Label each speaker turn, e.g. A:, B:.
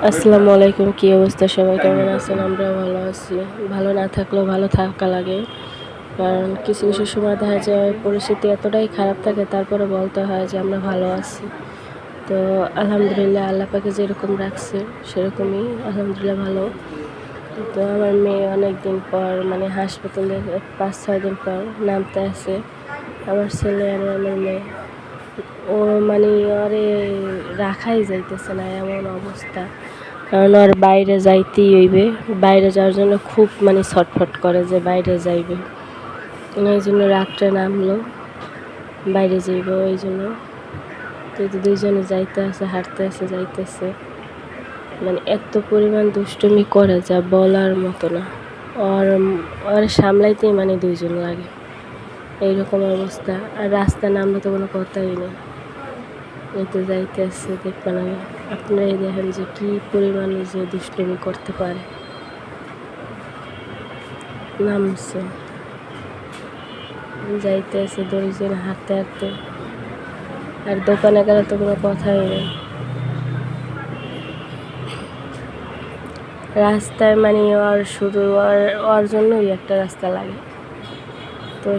A: আসসালামু আলাইকুম। কী অবস্থা, সবাই কেমন আছেন? আমরা ভালো আছি। ভালো না থাকলেও ভালো থাকা লাগে, কারণ কিছু কিছু সময় দেখা যায় পরিস্থিতি এতটাই খারাপ থাকে, তারপরে বলতে হয় যে আমরা ভালো আছি। তো আলহামদুলিল্লাহ, আল্লাহ পাকে যেরকম রাখছে সেরকমই আলহামদুলিল্লাহ ভালো। তো আমার মেয়ে অনেক দিন পর মানে হাসপাতালে 5-6 দিন পর নামতে আসে। আমার ছেলে আর আমার মেয়ে, ও মানে ওরে রাখাই যাইতেছে না, এমন অবস্থা। কারণ ওর বাইরে যাইতেই হইবে, বাইরে যাওয়ার জন্য খুব মানে ছটফট করে যে বাইরে যাইবে। এই জন্য রাত্রে নামলো, বাইরে যাইব ওই জন্য। তো দুইজনে যাইতে আছে, হাঁটতে আছে, যাইতেছে। মানে এত পরিমাণ দুষ্টুমি করে যা বলার মতো না। ওর ওর সামলাইতেই মানে দুইজন লাগে, এইরকম অবস্থা। আর রাস্তা নামলে তো কোনো কথাই নেই, এই তো যাইতে আসছে, দেখবেন আমি আপনারাই দেখেন যে কী পরিমাণে যে দুষ্টুমি করতে পারে। নামছে, যাইতে আছে দুইজন হাঁটতে হাঁটতে। আর দোকানে গেলে তো কোনো কথাই নেই। রাস্তায় মানে ওর শুধু ওর জন্যই একটা রাস্তা লাগে। তো